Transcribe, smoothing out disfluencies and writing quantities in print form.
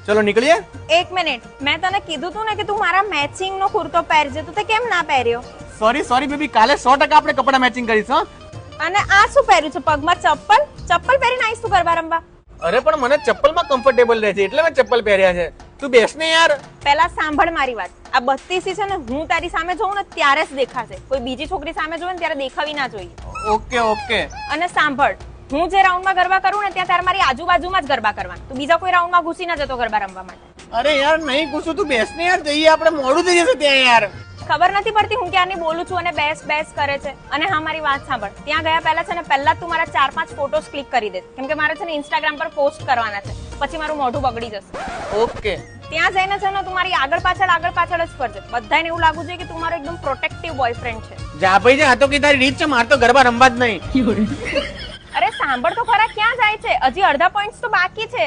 ચલો નીકળીએ. એક મિનિટ, મેં તને કીધું તું ને કે તું મારા મેચિંગ નો કુર્તો પહેરજે, તો તે કેમ ના પહેર્યો? સોરી બેબી, કાલે 100% આપણે કપડા મેચિંગ કરીશું. અને આ શું પહેર્યું છે પગમાં? ચપ્પલ પહેરીને આવીશ તું ગરબા રમવા? અરે પણ મને ચપ્પલમાં કમ્ફર્ટેબલ રહે છે એટલે મેં ચપ્પલ પહેર્યા છે. તું બેસ ને યાર. પહેલા સાંભળ મારી વાત. આ બત્તીસી છે ને, હું તારી સામે જોઉં ને ત્યારે જ દેખાશે, કોઈ બીજી છોકરી સામે જોવે ને ત્યારે દેખાવી ના જોઈએ. ઓકે. અને સાંભળ, હું જે રાઉન્ડમાં ગરબા કરું ને ત્યાં તારે મારી આજુબાજુમાં જ ગરબા કરવાના. તું બીજા કોઈ રાઉન્ડમાં ઘૂસી ના જતો ગરબા રમવા માટે. અરે યાર નહીં ઘૂસું, તું બેસ ને યાર, જઈએ આપણે, મોડું થઈ જશે ત્યાં યાર. ખબર નથી પડતી હું ક્યારની બોલું છું અને બેસ કરે છે. અને હા, મારી વાત સાંભળ, ત્યાં ગયા પહેલા છે ને, પહેલા તું મારા 4-5 ફોટોસ ક્લિક કરી દે, કેમ કે મારે છે ને ઇન્સ્ટાગ્રામ પર પોસ્ટ કરવાના છે, પછી મારું મોઢું બગડી જશે. ઓકે. ત્યાં જઈને છે ને તું મારી આગળ પાછળ જ ફરજે. બધાને એવું લાગવું જોઈએ કે તું મારો એકદમ પ્રોટેક્ટિવ બોયફ્રેન્ડ છે. જા ભાઈ જા, આ તો કે તારી રીત છે, માર તો ગરબા રમવા જ નહીં. અરે સાંભળ તો ખરા, ક્યાં જાય છે? હજી અડધા પોઈન્ટ્સ તો બાકી છે.